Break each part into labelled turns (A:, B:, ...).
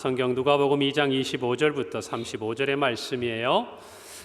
A: 성경 누가복음 2장 25절부터 35절의 말씀이에요.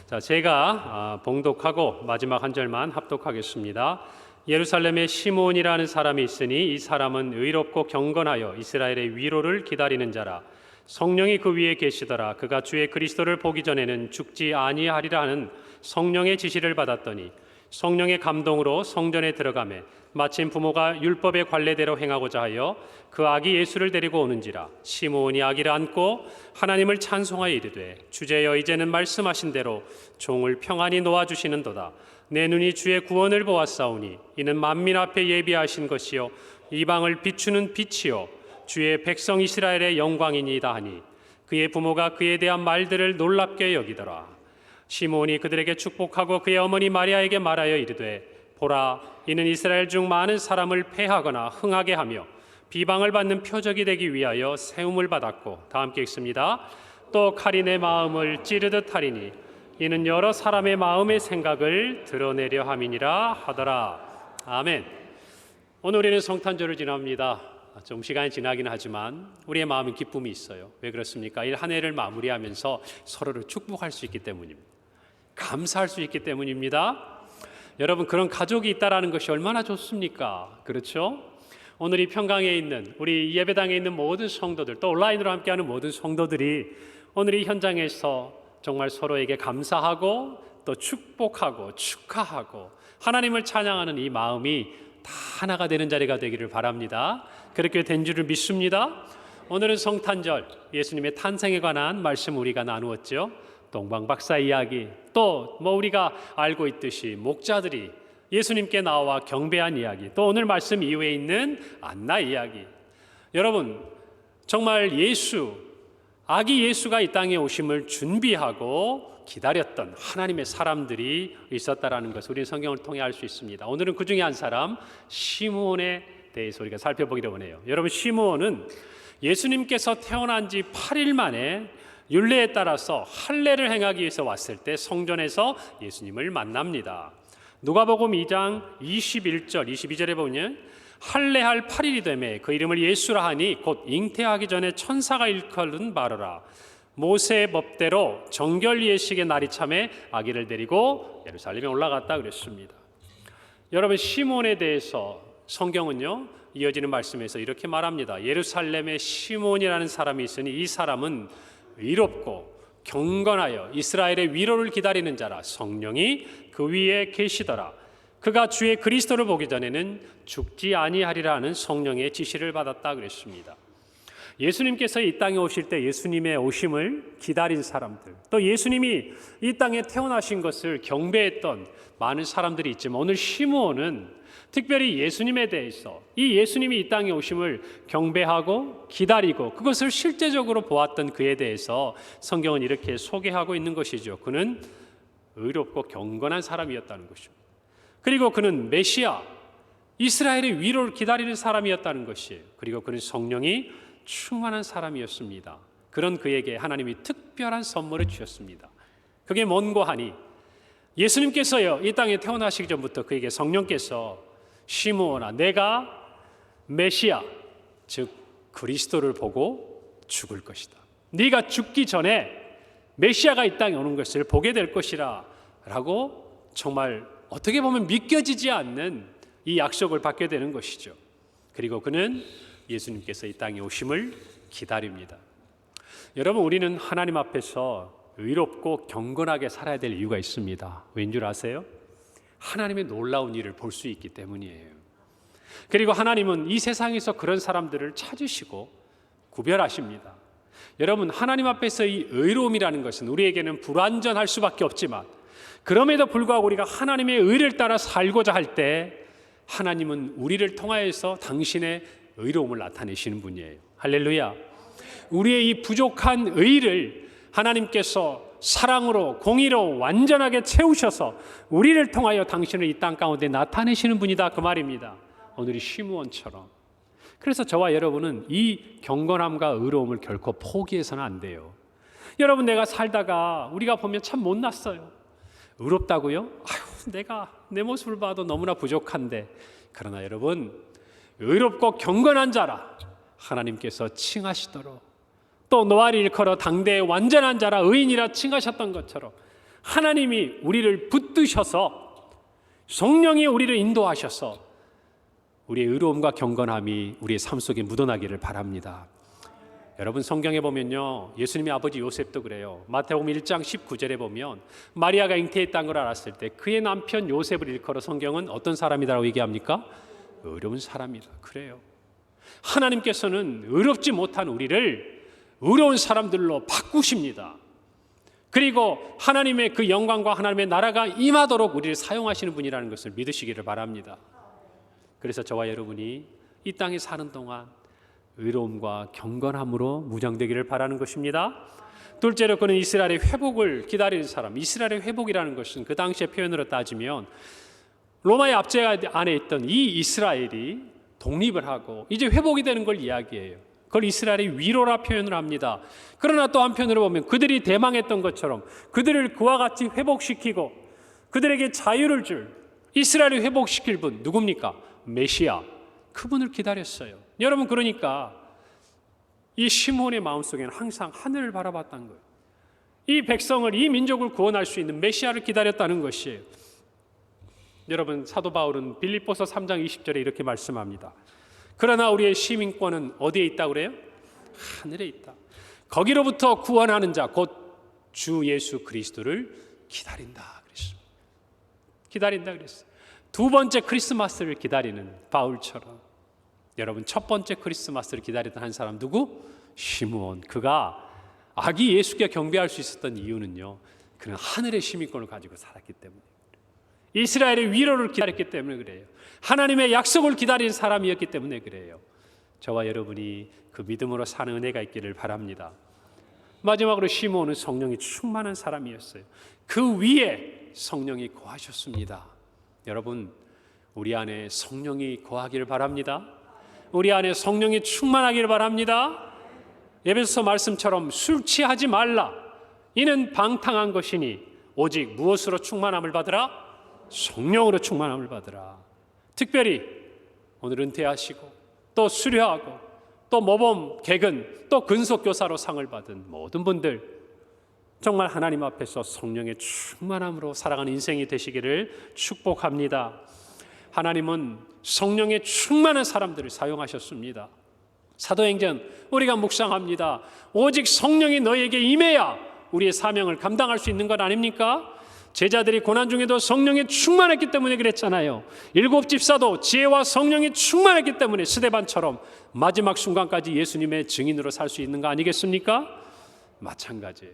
A: 자, 제가 봉독하고 마지막 한 절만 합독하겠습니다. 예루살렘에 시므온이라는 사람이 있으니 이 사람은 의롭고 경건하여 이스라엘의 위로를 기다리는 자라. 성령이 그 위에 계시더라. 그가 주의 그리스도를 보기 전에는 죽지 아니하리라 하는 성령의 지시를 받았더니 성령의 감동으로 성전에 들어가매 마침 부모가 율법의 관례대로 행하고자 하여 그 아기 예수를 데리고 오는지라. 시므온이 아기를 안고 하나님을 찬송하여 이르되 주제여 이제는 말씀하신 대로 종을 평안히 놓아주시는도다. 내 눈이 주의 구원을 보았사오니 이는 만민 앞에 예비하신 것이요 이방을 비추는 빛이요 주의 백성 이스라엘의 영광이니이다 하니 그의 부모가 그에 대한 말들을 놀랍게 여기더라. 시므온이 그들에게 축복하고 그의 어머니 마리아에게 말하여 이르되 보라, 이는 이스라엘 중 많은 사람을 패하거나 흥하게 하며 비방을 받는 표적이 되기 위하여 세움을 받았고, 다 함께 읽습니다. 또 칼이 내 마음을 찌르듯 하리니 이는 여러 사람의 마음의 생각을 드러내려 함이니라 하더라. 아멘. 오늘 우리는 성탄절을 지납니다. 좀 시간이 지나긴 하지만 우리의 마음에 기쁨이 있어요. 왜 그렇습니까? 이 한 해를 마무리하면서 서로를 축복할 수 있기 때문입니다. 감사할 수 있기 때문입니다. 여러분, 그런 가족이 있다라는 것이 얼마나 좋습니까? 그렇죠? 오늘 이 평강에 있는 우리 예배당에 있는 모든 성도들, 또 온라인으로 함께하는 모든 성도들이 오늘 이 현장에서 정말 서로에게 감사하고 또 축복하고 축하하고 하나님을 찬양하는 이 마음이 다 하나가 되는 자리가 되기를 바랍니다. 그렇게 된 줄을 믿습니다. 오늘은 성탄절, 예수님의 탄생에 관한 말씀 우리가 나누었죠. 동방박사 이야기, 또 우리가 알고 있듯이 목자들이 예수님께 나와 경배한 이야기, 또 오늘 말씀 이후에 있는 안나 이야기. 여러분, 정말 아기 예수가 이 땅에 오심을 준비하고 기다렸던 하나님의 사람들이 있었다라는 것을 우리는 성경을 통해 알 수 있습니다. 오늘은 그 중에 한 사람 시므온에 대해서 우리가 살펴보기로 하네요. 여러분, 시므온은 예수님께서 태어난 지 8일 만에 율례에 따라서 할례를 행하기 위해서 왔을 때 성전에서 예수님을 만납니다. 누가복음 2장 21절 22절에 보면 할례할 8일이 되매 그 이름을 예수라 하니 곧 잉태하기 전에 천사가 일컬은 바로라. 모세의 법대로 정결 예식의 날이 참에 아기를 데리고 예루살렘에 올라갔다 그랬습니다. 여러분, 시므온에 대해서 성경은요 이어지는 말씀에서 이렇게 말합니다. 예루살렘에 시므온이라는 사람이 있으니 이 사람은 의롭고 경건하여 이스라엘의 위로를 기다리는 자라. 성령이 그 위에 계시더라. 그가 주의 그리스도를 보기 전에는 죽지 아니하리라 하는 성령의 지시를 받았다 그랬습니다. 예수님께서 이 땅에 오실 때 예수님의 오심을 기다린 사람들, 또 예수님이 이 땅에 태어나신 것을 경배했던 많은 사람들이 있지만 오늘 시므온은 특별히 예수님에 대해서 이 예수님이 이 땅에 오심을 경배하고 기다리고 그것을 실제적으로 보았던 그에 대해서 성경은 이렇게 소개하고 있는 것이죠. 그는 의롭고 경건한 사람이었다는 것입니다. 그리고 그는 메시아, 이스라엘의 위로를 기다리는 사람이었다는 것이에요. 그리고 그는 성령이 충만한 사람이었습니다. 그런 그에게 하나님이 특별한 선물을 주셨습니다. 그게 뭔고 하니 예수님께서요 이 땅에 태어나시기 전부터 그에게 성령께서 시므온아, 내가 메시아, 즉 그리스도를 보고 죽을 것이다. 네가 죽기 전에 메시아가 이 땅에 오는 것을 보게 될 것이라 라고 정말 어떻게 보면 믿겨지지 않는 이 약속을 받게 되는 것이죠. 그리고 그는 예수님께서 이 땅에 오심을 기다립니다. 여러분, 우리는 하나님 앞에서 의롭고 경건하게 살아야 될 이유가 있습니다. 왠 줄 아세요? 하나님의 놀라운 일을 볼 수 있기 때문이에요. 그리고 하나님은 이 세상에서 그런 사람들을 찾으시고 구별하십니다. 여러분, 하나님 앞에서 이 의로움이라는 것은 우리에게는 불완전할 수밖에 없지만 그럼에도 불구하고 우리가 하나님의 의를 따라 살고자 할 때 하나님은 우리를 통하여서 당신의 의로움을 나타내시는 분이에요. 할렐루야. 우리의 이 부족한 의를 하나님께서 사랑으로 공의로 완전하게 채우셔서 우리를 통하여 당신을 이 땅 가운데 나타내시는 분이다, 그 말입니다. 오늘이 시므온처럼. 그래서 저와 여러분은 이 경건함과 의로움을 결코 포기해서는 안 돼요. 여러분, 내가 살다가 우리가 보면 참 못났어요. 의롭다고요? 아유, 내가 내 모습을 봐도 너무나 부족한데. 그러나 여러분, 의롭고 경건한 자라 하나님께서 칭하시도록 또 노아를 일컬어 당대의 완전한 자라 의인이라 칭하셨던 것처럼 하나님이 우리를 붙드셔서 성령이 우리를 인도하셔서 우리의 의로움과 경건함이 우리의 삶 속에 묻어나기를 바랍니다. 여러분, 성경에 보면요, 예수님의 아버지 요셉도 그래요. 마태복음 1장 19절에 보면 마리아가 잉태했다는 걸 알았을 때 그의 남편 요셉을 일컬어 성경은 어떤 사람이라고 얘기합니까? 의로운 사람이다. 그래요. 하나님께서는 의롭지 못한 우리를 의로운 사람들로 바꾸십니다. 그리고 하나님의 그 영광과 하나님의 나라가 임하도록 우리를 사용하시는 분이라는 것을 믿으시기를 바랍니다. 그래서 저와 여러분이 이 땅에 사는 동안 의로움과 경건함으로 무장되기를 바라는 것입니다. 둘째로, 그는 이스라엘의 회복을 기다리는 사람. 이스라엘의 회복이라는 것은 그 당시의 표현으로 따지면 로마의 압제 안에 있던 이 이스라엘이 독립을 하고 이제 회복이 되는 걸 이야기해요. 그걸 이스라엘의 위로라 표현을 합니다. 그러나 또 한편으로 보면 그들이 대망했던 것처럼 그들을 그와 같이 회복시키고 그들에게 자유를 줄, 이스라엘을 회복시킬 분 누굽니까? 메시아, 그분을 기다렸어요. 여러분, 그러니까 이 시므온의 마음속에는 항상 하늘을 바라봤다는 거예요. 이 백성을, 이 민족을 구원할 수 있는 메시아를 기다렸다는 것이에요. 여러분, 사도 바울은 빌립보서 3장 20절에 이렇게 말씀합니다. 그러나 우리의 시민권은 어디에 있다고 그래요? 하늘에 있다. 거기로부터 구원하는 자, 곧 주 예수 그리스도를 기다린다 그랬습니다. 기다린다 그랬어요. 두 번째 크리스마스를 기다리는 바울처럼 여러분, 첫 번째 크리스마스를 기다렸던 한 사람 누구? 시므온. 그가 아기 예수께 경배할 수 있었던 이유는요, 그는 하늘의 시민권을 가지고 살았기 때문에, 이스라엘의 위로를 기다렸기 때문에 그래요. 하나님의 약속을 기다린 사람이었기 때문에 그래요. 저와 여러분이 그 믿음으로 사는 은혜가 있기를 바랍니다. 마지막으로 시므온은 성령이 충만한 사람이었어요. 그 위에 성령이 거하셨습니다. 여러분, 우리 안에 성령이 거하기를 바랍니다. 우리 안에 성령이 충만하기를 바랍니다. 에베소서 말씀처럼 술 취하지 말라. 이는 방탕한 것이니 오직 무엇으로 충만함을 받으라? 성령으로 충만함을 받으라. 특별히 오늘 은퇴하시고 또 수료하고 또 모범 개근 또 근속교사로 상을 받은 모든 분들, 정말 하나님 앞에서 성령의 충만함으로 살아가는 인생이 되시기를 축복합니다. 하나님은 성령의 충만한 사람들을 사용하셨습니다. 사도행전 우리가 묵상합니다. 오직 성령이 너에게 임해야 우리의 사명을 감당할 수 있는 것 아닙니까? 제자들이 고난 중에도 성령이 충만했기 때문에 그랬잖아요. 7 집사도 지혜와 성령이 충만했기 때문에 스데반처럼 마지막 순간까지 예수님의 증인으로 살 수 있는 거 아니겠습니까? 마찬가지예요.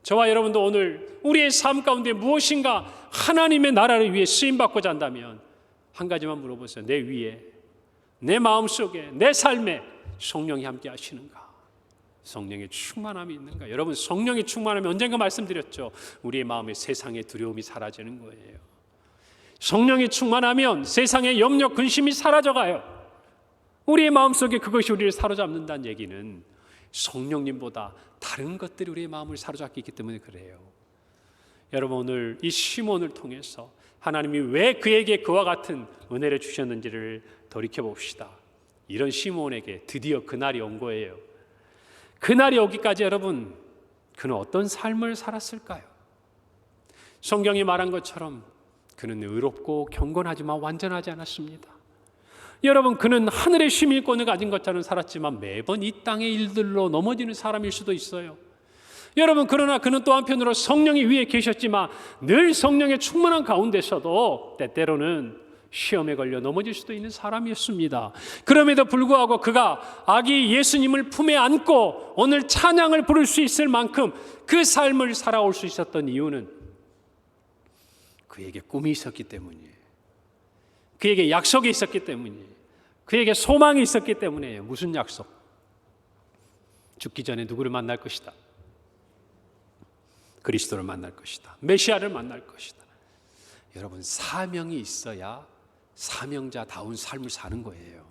A: 저와 여러분도 오늘 우리의 삶 가운데 무엇인가 하나님의 나라를 위해 쓰임받고자 한다면 한 가지만 물어보세요. 내 위에, 내 마음속에, 내 삶에 성령이 함께 하시는가? 성령의 충만함이 있는가? 여러분, 성령의 충만함이 언젠가 말씀드렸죠. 우리의 마음에 세상의 두려움이 사라지는 거예요. 성령이 충만하면 세상의 염려, 근심이 사라져가요. 우리의 마음속에 그것이 우리를 사로잡는다는 얘기는 성령님보다 다른 것들이 우리의 마음을 사로잡기 있기 때문에 그래요. 여러분, 오늘 이 시몬을 통해서 하나님이 왜 그에게 그와 같은 은혜를 주셨는지를 돌이켜봅시다. 이런 시몬에게 드디어 그날이 온 거예요. 그날이 오기까지 여러분, 그는 어떤 삶을 살았을까요? 성경이 말한 것처럼 그는 의롭고 경건하지만 완전하지 않았습니다. 여러분, 그는 하늘의 시민권을 가진 것처럼 살았지만 매번 이 땅의 일들로 넘어지는 사람일 수도 있어요. 여러분, 그러나 그는 또 한편으로 성령이 위에 계셨지만 늘 성령의 충만한 가운데서도 때때로는 시험에 걸려 넘어질 수도 있는 사람이었습니다. 그럼에도 불구하고 그가 아기 예수님을 품에 안고 오늘 찬양을 부를 수 있을 만큼 그 삶을 살아올 수 있었던 이유는 그에게 꿈이 있었기 때문이에요. 그에게 약속이 있었기 때문이에요. 그에게 소망이 있었기 때문이에요. 무슨 약속? 죽기 전에 누구를 만날 것이다. 그리스도를 만날 것이다. 메시아를 만날 것이다. 여러분, 사명이 있어야 사명자다운 삶을 사는 거예요.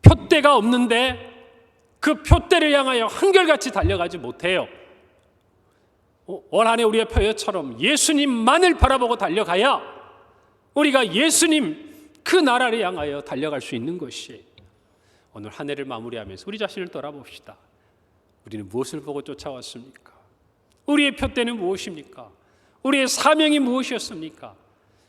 A: 표대가 없는데 그 표대를 향하여 한결같이 달려가지 못해요. 올 한 해 우리의 표어처럼 예수님만을 바라보고 달려가야 우리가 예수님 그 나라를 향하여 달려갈 수 있는 것이, 오늘 한 해를 마무리하면서 우리 자신을 돌아봅시다. 우리는 무엇을 보고 쫓아왔습니까? 우리의 표대는 무엇입니까? 우리의 사명이 무엇이었습니까?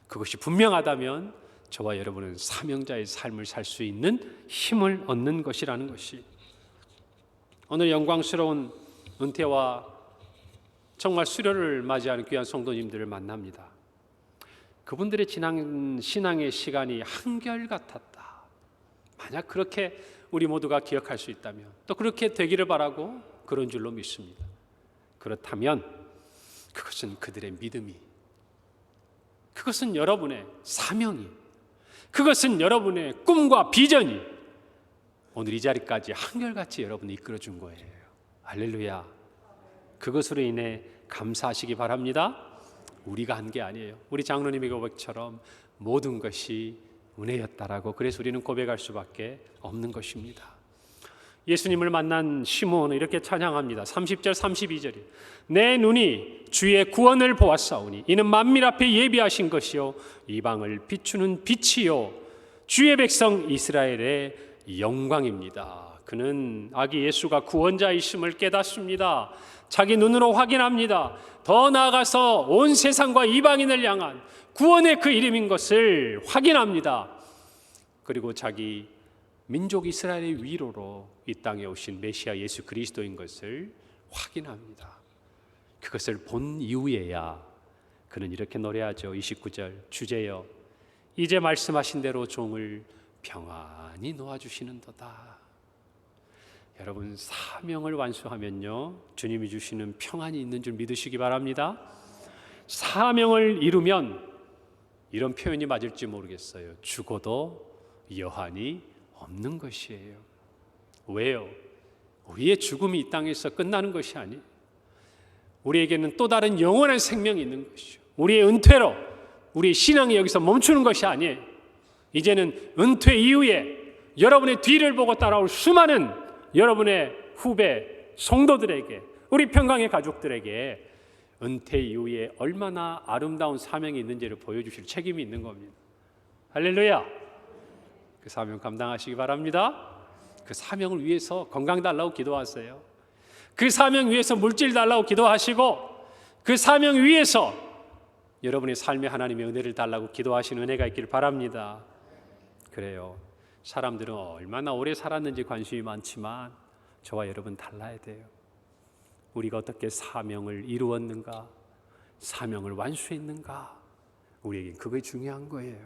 A: 그것이 분명하다면 저와 여러분은 사명자의 삶을 살 수 있는 힘을 얻는 것이라는 것이, 오늘 영광스러운 은퇴와 정말 수료를 맞이하는 귀한 성도님들을 만납니다. 그분들의 지난 신앙의 시간이 한결같았다. 만약 그렇게 우리 모두가 기억할 수 있다면, 또 그렇게 되기를 바라고 그런 줄로 믿습니다. 그렇다면 그것은 그들의 믿음이, 그것은 여러분의 사명이, 그것은 여러분의 꿈과 비전이 오늘 이 자리까지 한결같이 여러분을 이끌어준 거예요. 할렐루야. 그것으로 인해 감사하시기 바랍니다. 우리가 한 게 아니에요. 우리 장로님의 고백처럼 모든 것이 은혜였다라고, 그래서 우리는 고백할 수밖에 없는 것입니다. 예수님을 만난 시므온은 이렇게 찬양합니다. 30절 32절이 내 눈이 주의 구원을 보았사오니 이는 만민 앞에 예비하신 것이요 이방을 비추는 빛이요 주의 백성 이스라엘의 영광입니다. 그는 아기 예수가 구원자이심을 깨닫습니다. 자기 눈으로 확인합니다. 더 나아가서 온 세상과 이방인을 향한 구원의 그 이름인 것을 확인합니다. 그리고 자기 민족 이스라엘의 위로로 이 땅에 오신 메시아 예수 그리스도인 것을 확인합니다. 그것을 본 이후에야 그는 이렇게 노래하죠. 29절 주제여 이제 말씀하신 대로 종을 평안히 놓아주시는도다. 여러분, 사명을 완수하면요 주님이 주시는 평안이 있는 줄 믿으시기 바랍니다. 사명을 이루면 이런 표현이 맞을지 모르겠어요. 죽어도 여한이 없는 것이에요. 왜요? 우리의 죽음이 이 땅에서 끝나는 것이 아니에요. 우리에게는 또 다른 영원한 생명이 있는 것이죠. 우리의 은퇴로 우리의 신앙이 여기서 멈추는 것이 아니에요. 이제는 은퇴 이후에 여러분의 뒤를 보고 따라올 수많은 여러분의 후배 성도들에게, 우리 평강의 가족들에게 은퇴 이후에 얼마나 아름다운 사명이 있는지를 보여주실 책임이 있는 겁니다. 할렐루야. 그 사명 감당하시기 바랍니다. 그 사명을 위해서 건강 달라고 기도하세요. 그 사명 위해서 물질 달라고 기도하시고, 그 사명 위해서 여러분의 삶에 하나님의 은혜를 달라고 기도하시는 은혜가 있기를 바랍니다. 그래요. 사람들은 얼마나 오래 살았는지 관심이 많지만 저와 여러분 달라야 돼요. 우리가 어떻게 사명을 이루었는가, 사명을 완수했는가, 우리에게 그게 중요한 거예요.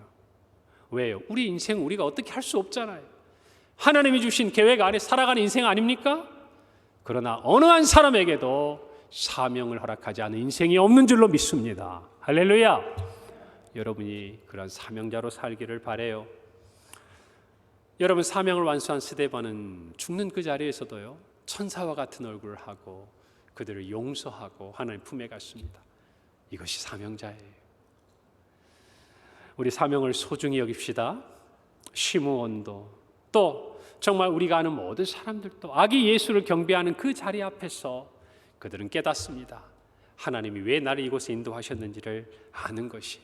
A: 왜요? 우리 인생 우리가 어떻게 할 수 없잖아요. 하나님이 주신 계획 안에 살아가는 인생 아닙니까? 그러나 어느 한 사람에게도 사명을 허락하지 않은 인생이 없는 줄로 믿습니다. 할렐루야. 여러분이 그런 사명자로 살기를 바라요. 여러분, 사명을 완수한 스데반은 죽는 그 자리에서도요 천사와 같은 얼굴을 하고 그들을 용서하고 하나님 품에 갔습니다. 이것이 사명자예요. 우리 사명을 소중히 여깁시다. 시므온도, 또 정말 우리가 아는 모든 사람들도 아기 예수를 경배하는 그 자리 앞에서 그들은 깨닫습니다. 하나님이 왜 나를 이곳에 인도하셨는지를 아는 것이에요.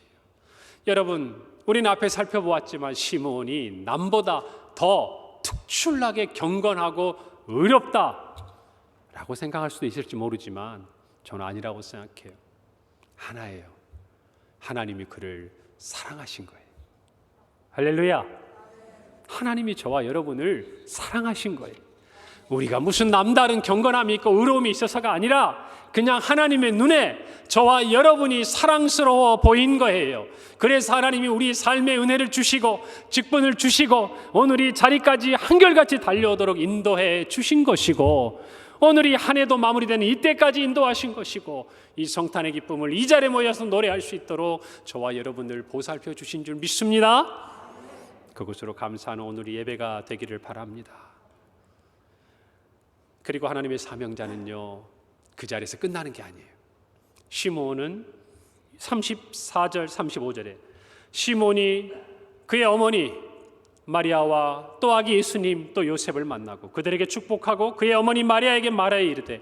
A: 여러분, 우리는 앞에 살펴보았지만 시므온이 남보다 더 특출나게 경건하고 의롭다라고 생각할 수도 있을지 모르지만 저는 아니라고 생각해요. 하나예요. 하나님이 그를 사랑하신 거예요. 할렐루야. 하나님이 저와 여러분을 사랑하신 거예요. 우리가 무슨 남다른 경건함이 있고 의로움이 있어서가 아니라 그냥 하나님의 눈에 저와 여러분이 사랑스러워 보인 거예요. 그래서 하나님이 우리 삶의 은혜를 주시고 직분을 주시고 오늘 이 자리까지 한결같이 달려오도록 인도해 주신 것이고, 오늘이 한 해도 마무리되는 이때까지 인도하신 것이고, 이 성탄의 기쁨을 이 자리에 모여서 노래할 수 있도록 저와 여러분을 보살펴 주신 줄 믿습니다. 그것으로 감사하는 오늘의 예배가 되기를 바랍니다. 그리고 하나님의 사명자는요 그 자리에서 끝나는 게 아니에요. 시므온은 34절 35절에 시몬이 그의 어머니 마리아와 또 아기 예수님 또 요셉을 만나고 그들에게 축복하고 그의 어머니 마리아에게 말하여 이르되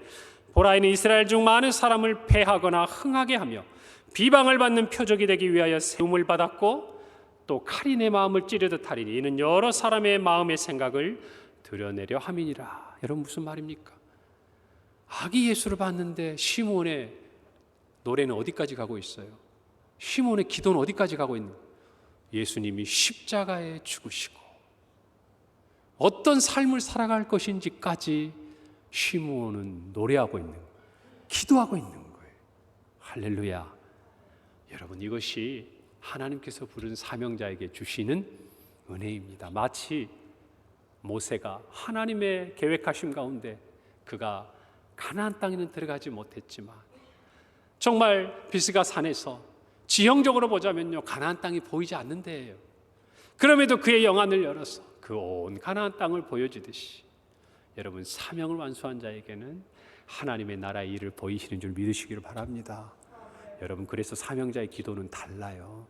A: 보라 이는 이스라엘 중 많은 사람을 패하거나 흥하게 하며 비방을 받는 표적이 되기 위하여 세움을 받았고 또 칼이 내 마음을 찌르듯 하리니 이는 여러 사람의 마음의 생각을 드러내려 함이니라. 여러분, 무슨 말입니까? 아기 예수를 봤는데 시몬의 노래는 어디까지 가고 있어요? 시몬의 기도는 어디까지 가고 있는 거예요? 예수님이 십자가에 죽으시고 어떤 삶을 살아갈 것인지까지 시몬은 노래하고 있는 거예요. 기도하고 있는 거예요. 할렐루야. 여러분, 이것이 하나님께서 부른 사명자에게 주시는 은혜입니다. 마치 모세가 하나님의 계획하심 가운데 그가 가나안 땅에는 들어가지 못했지만 정말 비스가 산에서 지형적으로 보자면요, 가나안 땅이 보이지 않는 데예요. 그럼에도 그의 영안을 열어서 그 온 가나안 땅을 보여주듯이 여러분, 사명을 완수한 자에게는 하나님의 나라의 일을 보이시는 줄 믿으시기를 바랍니다. 여러분, 그래서 사명자의 기도는 달라요.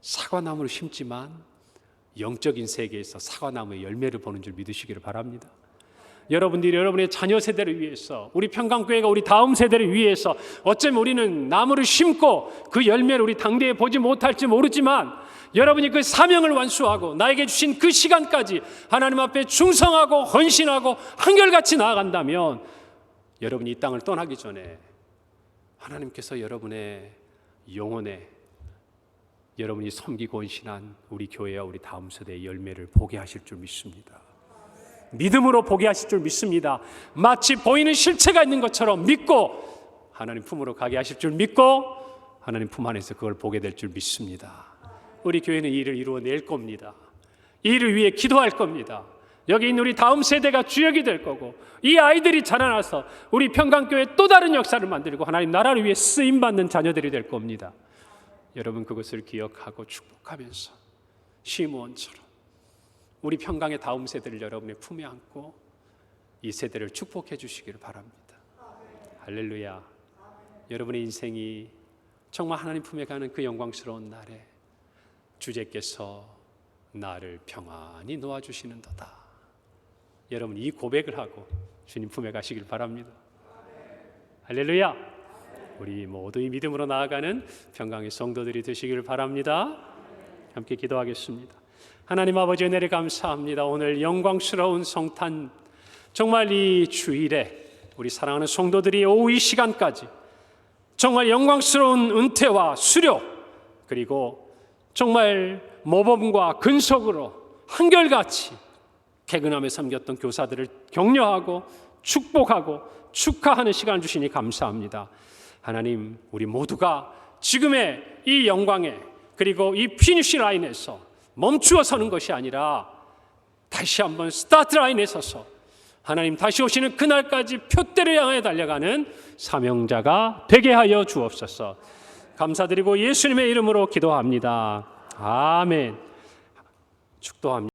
A: 사과나무를 심지만 영적인 세계에서 사과나무의 열매를 보는 줄 믿으시기를 바랍니다. 여러분들이 여러분의 자녀 세대를 위해서, 우리 평강교회가 우리 다음 세대를 위해서 어쩌면 우리는 나무를 심고 그 열매를 우리 당대에 보지 못할지 모르지만 여러분이 그 사명을 완수하고 나에게 주신 그 시간까지 하나님 앞에 충성하고 헌신하고 한결같이 나아간다면 여러분이 이 땅을 떠나기 전에 하나님께서 여러분의 영혼에 여러분이 섬기고 헌신한 우리 교회와 우리 다음 세대의 열매를 보게 하실 줄 믿습니다. 믿음으로 보게 하실 줄 믿습니다. 마치 보이는 실체가 있는 것처럼 믿고 하나님 품으로 가게 하실 줄 믿고 하나님 품 안에서 그걸 보게 될 줄 믿습니다. 우리 교회는 이 일을 이루어낼 겁니다. 이 일을 위해 기도할 겁니다. 여기 있는 우리 다음 세대가 주역이 될 거고 이 아이들이 자라나서 우리 평강교회 또 다른 역사를 만들고 하나님 나라를 위해 쓰임받는 자녀들이 될 겁니다. 여러분, 그것을 기억하고 축복하면서 시므온처럼 우리 평강의 다음 세대를 여러분의 품에 안고 이 세대를 축복해 주시기를 바랍니다. 할렐루야. 여러분의 인생이 정말 하나님 품에 가는 그 영광스러운 날에 주제께서 나를 평안히 놓아주시는도다. 여러분, 이 고백을 하고 주님 품에 가시길 바랍니다. 할렐루야. 우리 모두 이 믿음으로 나아가는 평강의 성도들이 되시기를 바랍니다. 함께 기도하겠습니다. 하나님 아버지, 은혜를 감사합니다. 오늘 영광스러운 성탄, 정말 이 주일에 우리 사랑하는 성도들이 오후 이 시간까지 정말 영광스러운 은퇴와 수료, 그리고 정말 모범과 근속으로 한결같이 개근함에 섬겼던 교사들을 격려하고 축복하고 축하하는 시간을 주시니 감사합니다. 하나님, 우리 모두가 지금의 이 영광에 그리고 이 피니시 라인에서 멈추어 서는 것이 아니라 다시 한번 스타트 라인에 서서 하나님 다시 오시는 그날까지 표대를 향해 달려가는 사명자가 되게 하여 주옵소서. 감사드리고 예수님의 이름으로 기도합니다. 아멘. 축도합니다.